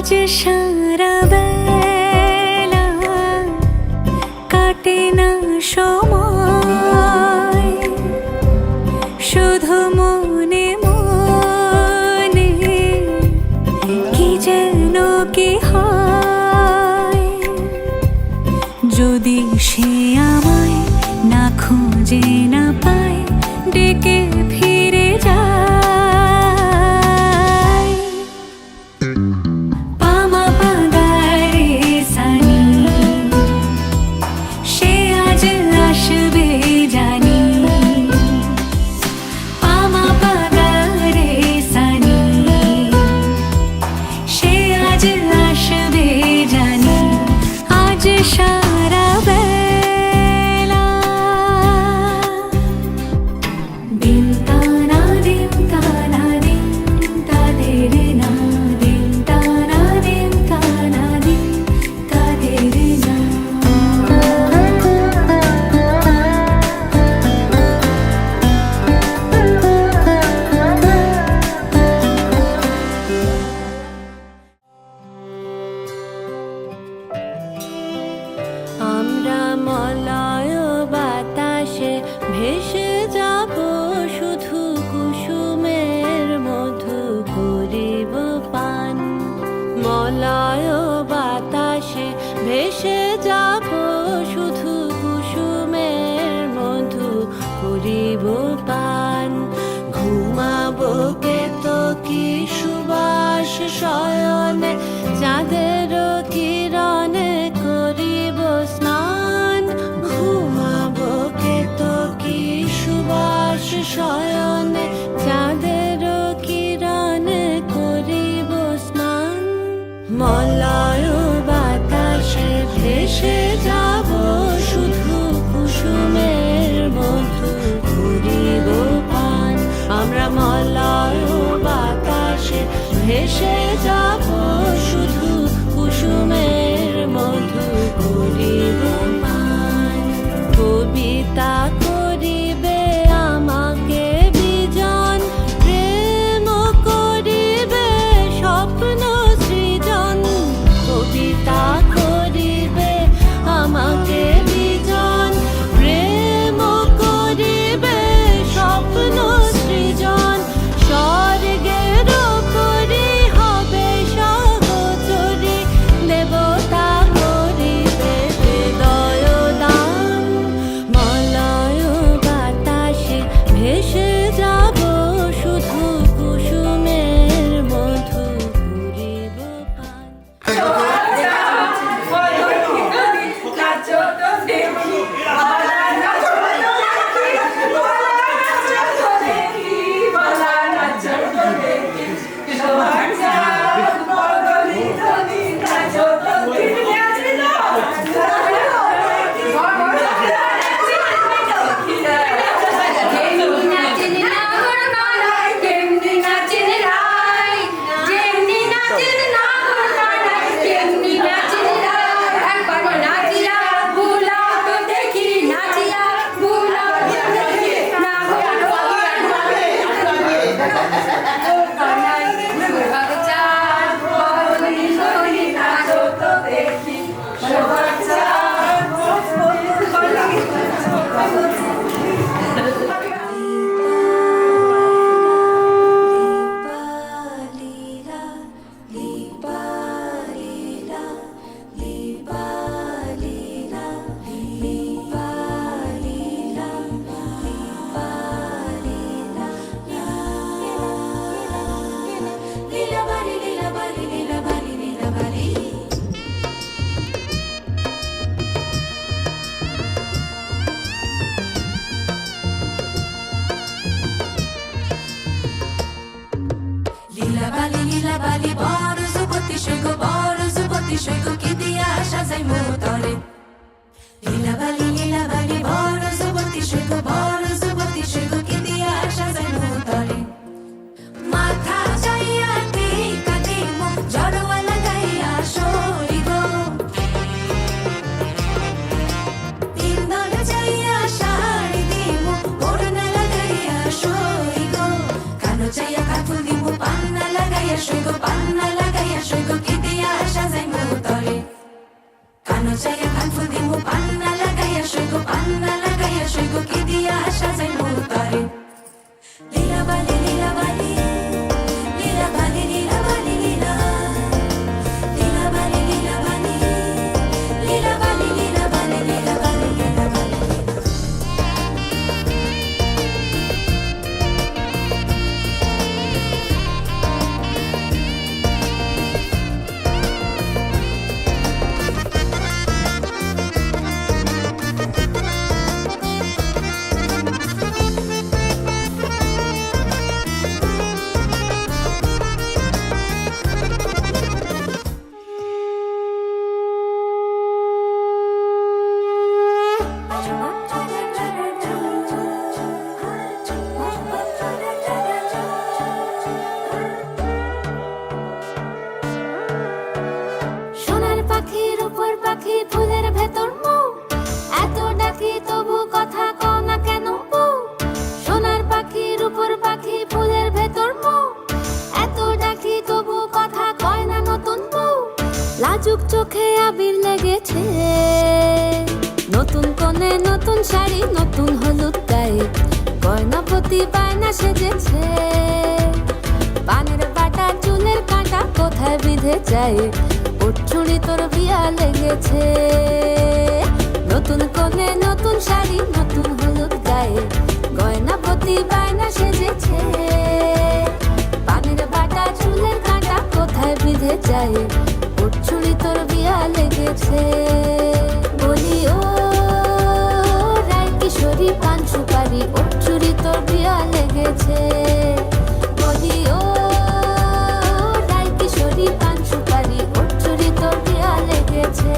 আজ সারা বেলা কাটে না সময়, শুধু মনে মনে কি যেন কি হয়। যদি সে আমায় না খুঁজে না পায়, ডেকে ফিরে যায়। পামা পাগারে সানি, সে আজ আসবে জানি। পামা পাগারে সানি, সে আজ আসবে জানি। আজ সারা বেলা দিন তানা দিন তানা দিন তাদের না, দিন তানা দিন তানা দিন তাদের না। আমরা মলয় বাতাসে ভেসে যাব, শুধু কুসুমের মধু করিব পান। মলয় বাতাসে ভেসে যাব, শুধু কুসুমের মধু করিব পান। ঘুমাবো কেতকী সুবাস শয়নে, চাঁদের কিরণে করিব স্নান। ঘুমাবো কেতকী সুবাস শয়নে, চাঁদের কিরণে করিব স্নান। মলয় বাতাসে ভেসে যাব, শুধু কুসুমের মধু করিব পান। আমরা মলয় বাতাসে ভেসে যাব, শুধু কুসুমের মধু করিব পান। কবিতা করিবে আমাকে বিজন, প্রেম করিবে স্বপ্ন সৃজন। কবিতা করিবে আমাকে বিজন, প্রেম করিবে স্বপ্ন সৃজন। স্বর্গের করি হবে সহচরী, দেবতা করিবে হৃদয় দান। মলয় বাতাসে ভেসে যাব, শুধু কুসুমের মধু করিব পান। লীলা বালি বড় যুবতী সৈক, বড় যুবতী সৈক, কি দিয়া সাজাই মোতরে। লীলা বালি বড় যুবতী সৈক, বড় যুবতী সৈক, কি দিয়া সাজাই মোতরে। মাথা চাইয়া টিকা দিমু, জড়োয়া লাগাইয়া সরি গো। তিনদল চাইয়া শাড়ি দিমু, ওড়না লাগাইয়া সরি গো। কানো চাইয়া কাকুল দিমু, পান্না লাগাইয়া সই গো, পান্না লাগাইয়া সই গো, কি দিয়া পাখি ফুলের ভেতর মৌ, এত ডাকি তবু কথা কও না কেন বউ। সোনার পাখি রূপোর পাখি ফুলের ভেতর মৌ, এত ডাকি তবু কথা কয় না নতুন বউ। লাজুক চোখে আবির লেগেছে, নতুন কোণে নতুন শাড়ি নতুন হলুদ গায়ে, গয়নাপতি বায়না সেজেছে। পানের বাটা চুলের কাঁটা কোথায় বিঁধে যায়, ওর চুড়ি তোর বিয়া লেগেছে। নতুন কোণে নতুন শাড়ি নতুন হলুদ গায়ে, গয়নাপতি বায়না সেজেছে। পানের বাটা চুলের কাঁটা কোথায় বিঁধে যায়, ওর চুড়ি তোর বিয়া লেগেছে। বলি ও রায় কিশোরী পান সুপারি, ওর চুড়ি তোর বিয়া লেগেছে। বলি ও রায় কিশোরী পান সুপারি, ওর চুড়ি তোর বিয়া লেগেছে।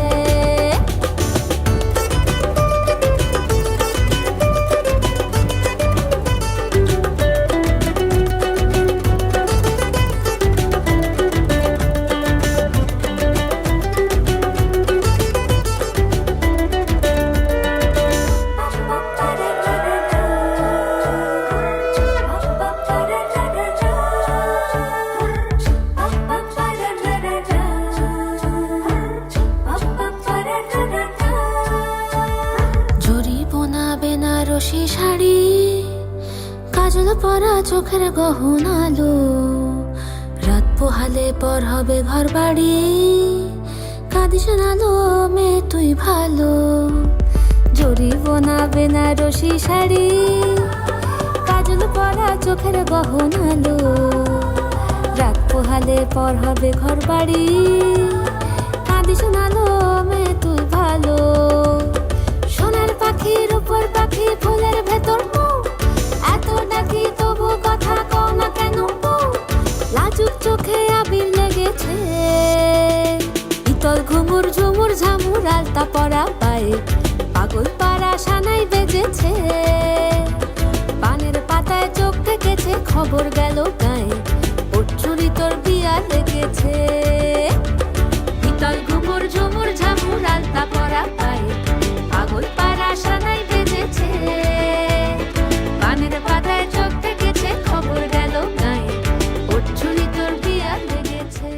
বেনারসি শাড়ি, কাজল পরা চোখের গহনা আলো, রাত পোহালে পর হবে ঘর বাড়ি, কাঁদিস না লো মেয়ে তুই ভালো। জরি বোনা বেনারসি শাড়ি, কাজল পরা চোখের গহনা আলো, রাত পোহালে পর হবে ঘর বাড়ি, কাঁদিস না লো মেয়ে তুই ভালো। সোনার পাখি রূপোর পাখি ফুলের ভেতর মৌ, এত ডাকি তবু কথা কও না কেন বউ। লাজুক চোখে আবির লেগেছে, ইতল ঘুমুর ঝুমুর ঝামুর আলতা পরা পায়ে, পাগল পাড়া সানাই বেজেছে। পানের পাতায় চোখ থেকেছে খবর গেল গায়ে, ওর চুড়ি তোর বিয়া লেগেছে। ইতল ঘুমুর ঝুমুর ঝামুর আলতা পরা পায়ে, পাগল পাড়া সানাই বেজেছে। পানের পাতায় চোখ থেকেছে খবর গেল গায়ে, ওর চুড়ি তোর বিয়া লেগেছে।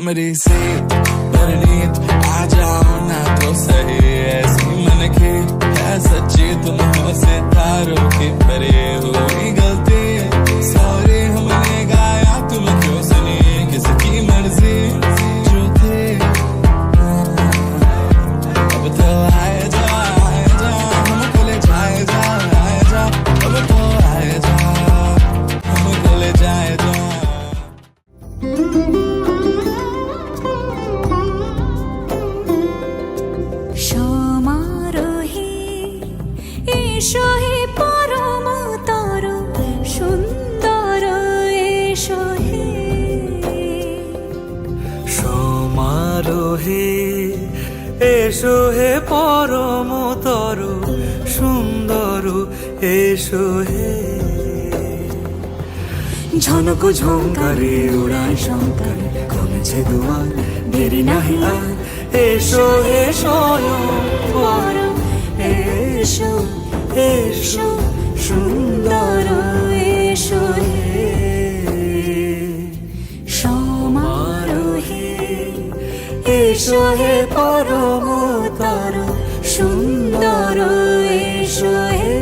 मेरी सेहत परनीत आ जाओ ना तो सही ऐसी मन की है सच्ची तुम हो सितारों की परे हुई गलती सॉरी हमने गाया तुम क्यों सुनी किसकी मर्जी जो थे अब तो आए जा हमको ले जाए जा अब तो आए जा हमको ले जाए जा সমারোহে এসো হে পরমতর সুন্দর এসো হে সমারোহে এসো হে পরমতর সুন্দর এসো হে ঝনক ঝঙ্কারে উড়ায় শঙ্কর কমেছে দুয়ার দেরি নাহি আর এসো হে স্বয়ং পর এসো এসো সুন্দর এসো হে সমারোহে এসো হে পরমতর সুন্দর এসো হে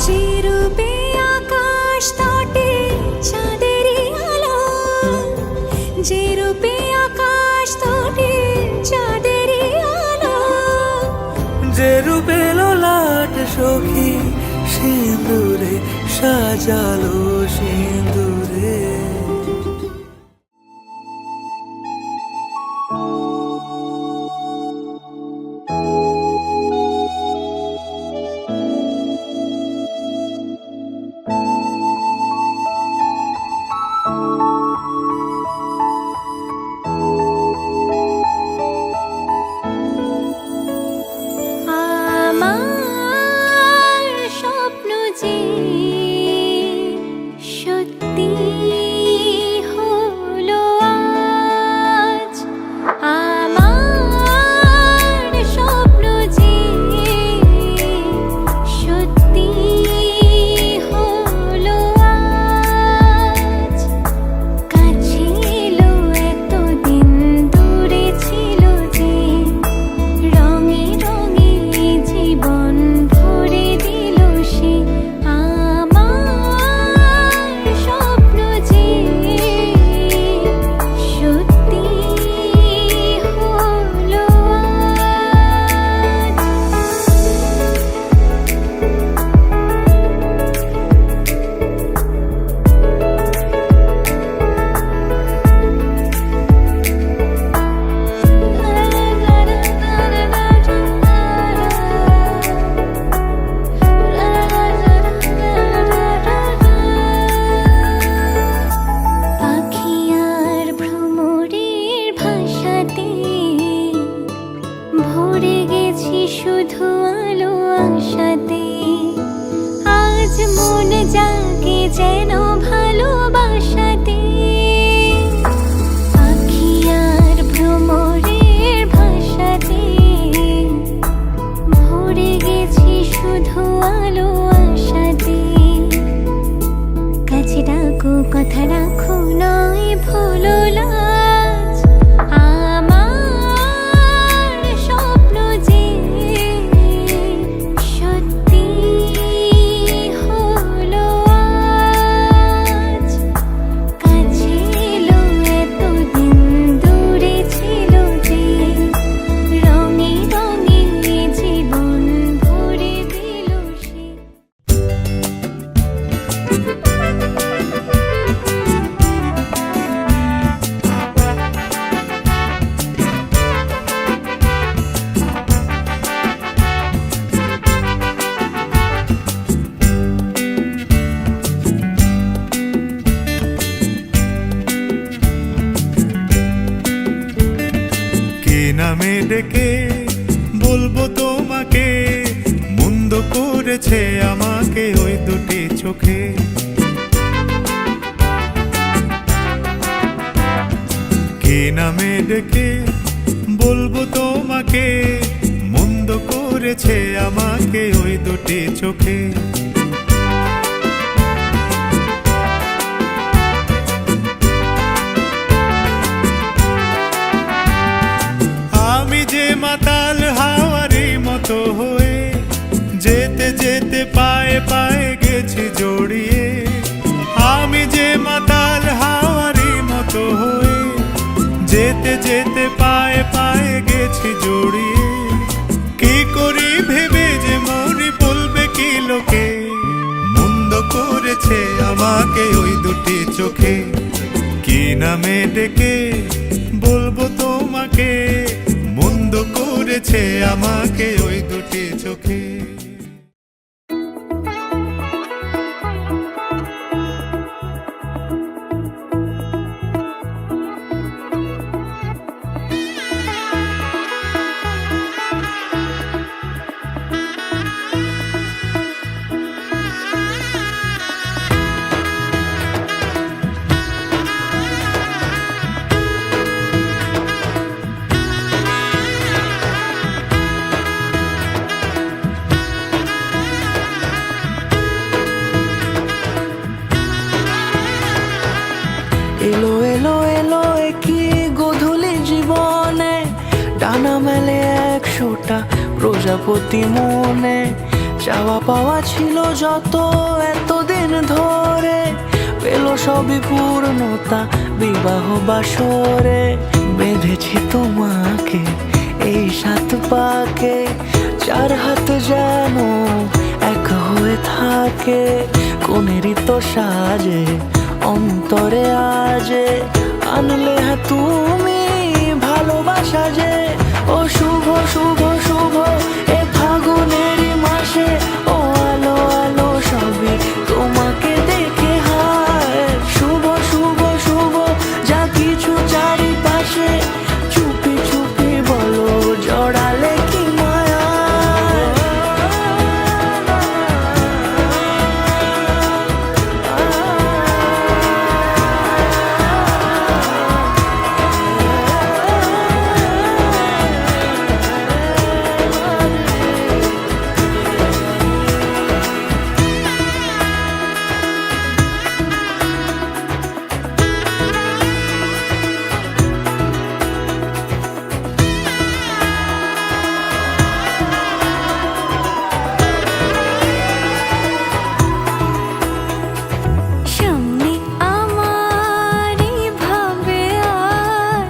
যে রূপে আকাশ তটে চাঁদেরই আলো যে রূপে আকাশ তটে চাঁদেরই আলো যে রূপে ললাট সখী সিঁদুরে সাজালো সিঁদুরে আমার স্বপ্ন যে সত্যি হলো আজ আমার স্বপ্ন যে সত্যি হলো আজ কাছে এলো এতদিন দূরে ছিল যে রঙে রঙে জীবন ভরে দিল সে আমার স্বপ্ন যে সত্যি হলো পাখি আর ভ্রমরের ভাষাতে ভরে গেছি শুধু আলো আশাতে আজ মন জাগে যেন ভালোবাসাতে পাখি আর ভ্রমরের ভাষাতে ভরে গেছি শুধু আলো আশাতে কাছে ডাকো কথা রাখো নয় ভুলো লাজ আমার স্বপ্ন যে সত্যি হলো আজ কাছে এলো এতদিন দূরে ছিল যে রঙে রঙে জীবন ভরে দিল সে কে নামে ডেকে বলবো তোমাকে মন্দ করেছে আমাকে ওই দুটি চোখে কে নামে ডেকে বলবো তোমাকে, মন্দ করেছে আমাকে ওই দুটি চোখে। আমি যে মাতাল হাওয়ারই মতো হয়ে যেতে যেতে পায়ে পায়ে গেছি জড়িয়ে। আমি যে মাতাল হাওয়ারই মতো হয়ে যেতে যেতে পায়ে পায়ে গেছি জড়িয়ে। কি করি ভেবে যে মরি, বলবে কি লোকে, মন্দ করেছে আমাকে ওই দুটি চোখে। কি নামে ডেকে বলবো তোমাকে, মন্দ করেছে আমাকে ওই দুটি চোখে। এলো এলো এলো কি গোধূলি জীবনে, ডানা মেলে 100টা প্রজাপতি মনে। চাওয়া পাওয়া ছিল যত এতদিন ধরে, পেল সবই পূর্ণতা বিবাহ বাসরে। বেঁধেছি তোমাকে এই 7 পাকে, 4 হাত যেন এক হয়ে থাকে। কোনেরই তো সাজে অন্তরে আজে, আনলে তুমি ভালোবাসা যে। ও শুভ শুভ শুভ এ ফাগুনেরই মাসে, ও আলো আলো সবই তোমাকে দেখে হায়। শুভ শুভ শুভ যা কিছু চারিপাশে, চুপি চুপি বলো জড়ালে কি মায়া। সামনে আমারই ভাবে আর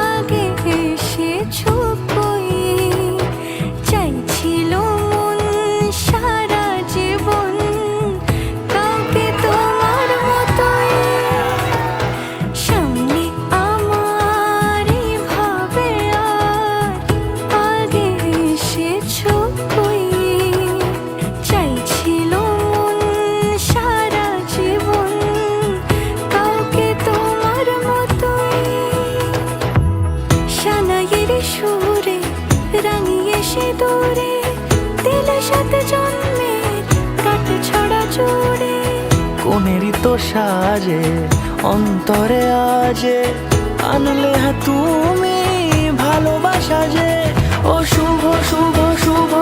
আগে এসেছো কই, চাইছিল মন সারা জীবন কাউকে তোমার মতোই। সামনে আমারই ভাবে আর আগে এসেছো কই, চাইছিল মন সারা জীবন কাউকে তোমার মতোই। সানাইয়ের সুরে রাঙিয়ে সে দূরে, দিলে 7 জন্মের কাট ছড়া জোড়ে। কোনেরই তো সাজে অন্তরে আজে, আনলে তুমি ভালোবাসা যে। ও শুভ শুভ শুভ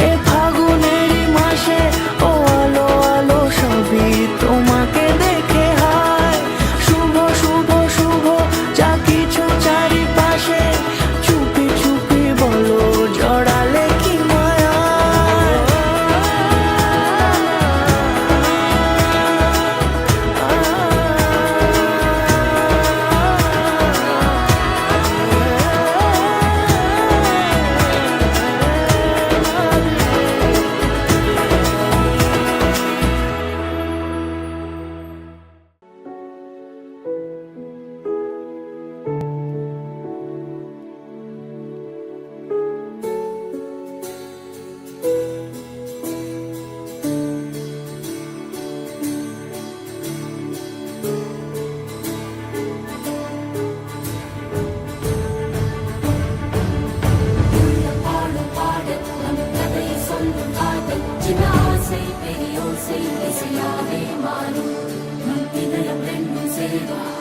এ ফাগুনেরই মাসে, ও আলো আলো সবই তোমাকে দেখে হায়। শুভ শুভ শুভ যা কিছু চারিপাশে, চুপি চুপি বলো জড়ালে কি মায়া।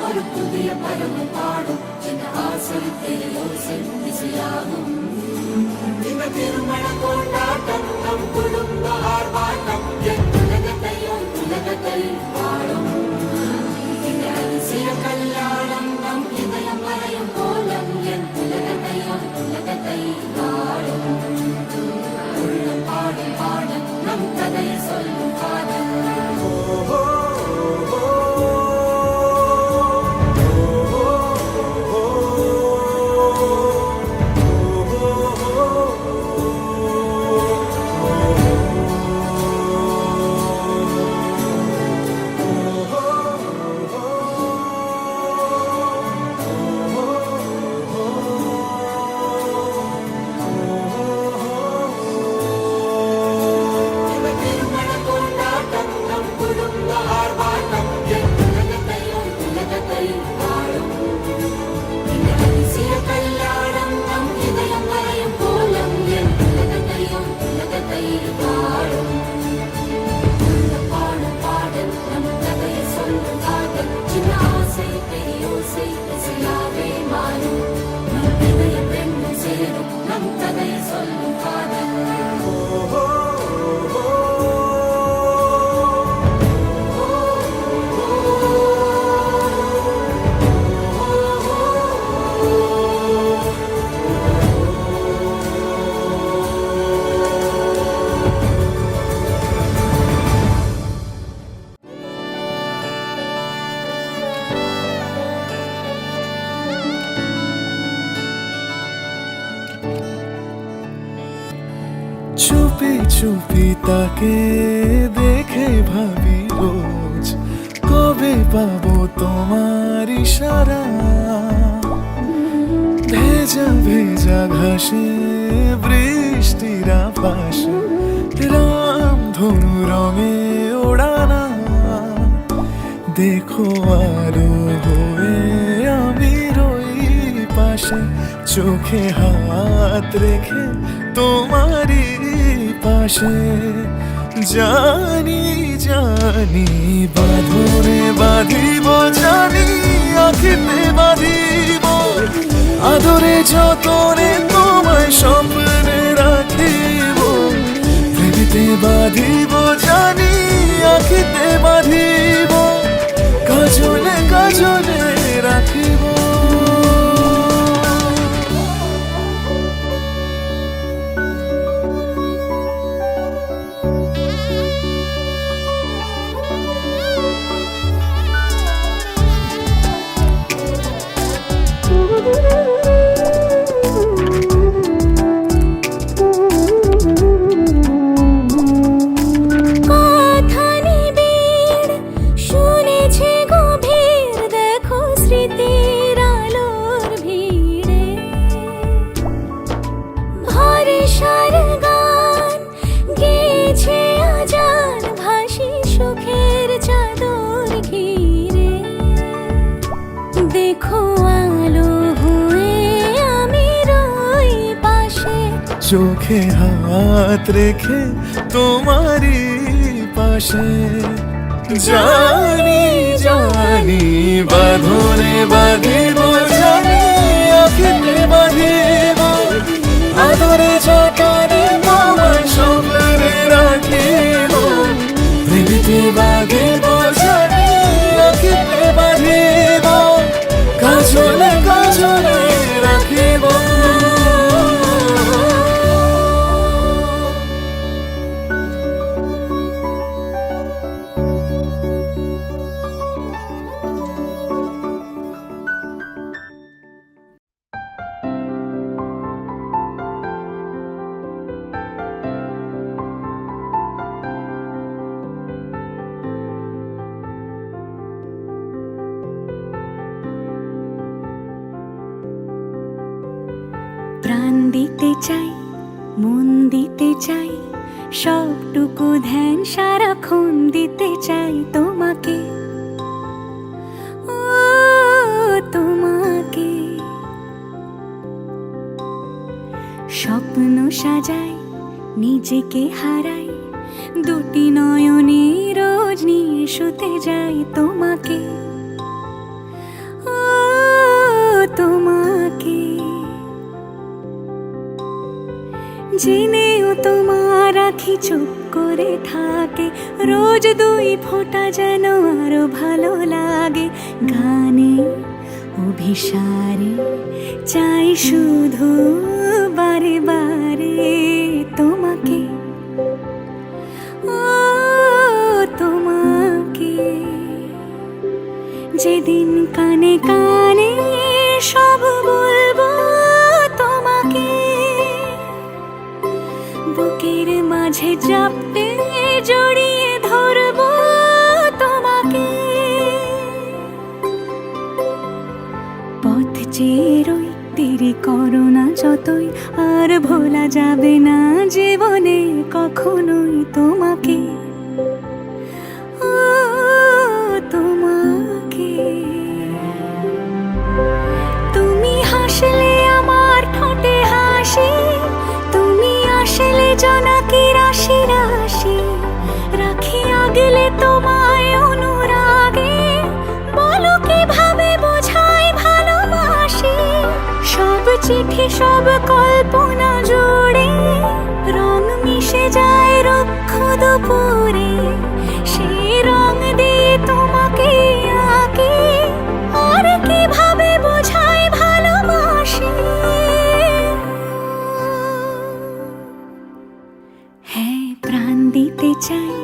ஒரு புதிய பருவம் பாடும் என் ஆசை ஆசை பெரியோசை இசையாகும் இந்த திருமண கொண்டாட்டம் நம் குடும்ப ஆர்ப்பாட்டம் என் உலகத்தை வாழும் இந்த அதிசய கல்யாணம் நம் இதயம் மறையும் கோலம் என் உலகத்தை வாழும் உள்ளம் பாடும் பாடல் நம் கதையை சொல்லும் காதல் চুপি চুপি তাকে দেখে ভাবি রোজ কবে পাবো তোমার ইশারা ভেজা ভেজা ঘাসে বৃষ্টির আভাসে রাম ধনু রঙে ওড়ানা দেখো আলো হয়ে আমি রই পাশে চোখে হাত রেখে তোমারই পাশে জানি জানি বাঁধনে বাঁধিব জানি আখিতে বাঁধিব আদরে যতনে তোমায় স্বপ্নে রাখিব প্রেমেতে বাঁধিব জানি আখিতে বাঁধিব কাজলে কাজলে রাখিব চোখে হাত রেখে তোমারই পাশে জানি জানি বাঁধনে বাঁধিব জানি আখিতে বাঁধিব আদরে যতনে তোমায় স্বপ্নে রাখিব প্রেমেতে বাঁধিব জানি আখিতে বাঁধিব কাজলে কাজলে রাখিব প্রাণ দিতে চাই মন দিতে চাই সবটুকু ধ্যান সারাক্ষণ দিতে চাই তোমাকে ও তোমাকে স্বপ্ন সাজাই নিজেকে হারাই দুটি নয়নে রোজ নিয়ে শুতে যাই তোমাকে ও তোমাকে তোমার আখি চুপ করে থাকে, রোজ দুই ফোঁটা যেন আরো ভালো লাগে। গানে অভিসারে চাই শুধু বারে বারে তোমাকে, ও তোমাকে। যেদিন কানে কানে সব বলবো তোমাকে, বুকের মাঝে চাপতে জড়িয়ে ধরবো তোমাকে। পথ চেয়ে রই, দেরি করো না যতই, আর ভোলা যাবে না জীবনে কখনোই তোমাকে, ও তোমাকে। তুমি হাসলে আমার ঠোঁটে হাসি, তুমি আসলে জোনাকি রাশি রাশি। রাখি আগলে তোমায় অনুরাগে, বলো কিভাবে বোঝাই ভালোবাসি। সব চিঠি সব কল্পনা জুড়ে রং মিশে যায় রুক্ষ দুপুরে, সেই রং দিয়ে তোমাকে আঁকি, আর কিভাবে বোঝাই ভালোবাসি। হ্যাঁ, প্রাণ দিতে চাই,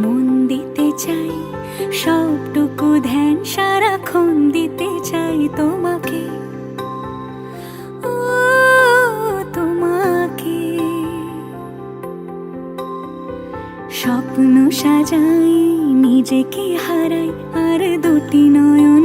মন দিতে চাই, সবটুকু ধ্যান সারাক্ষণ দিতে চাই তোমাকে, ও তোমাকে। স্বপ্ন সাজাই, নিজেকে হারাই, আর দুটি নয়ন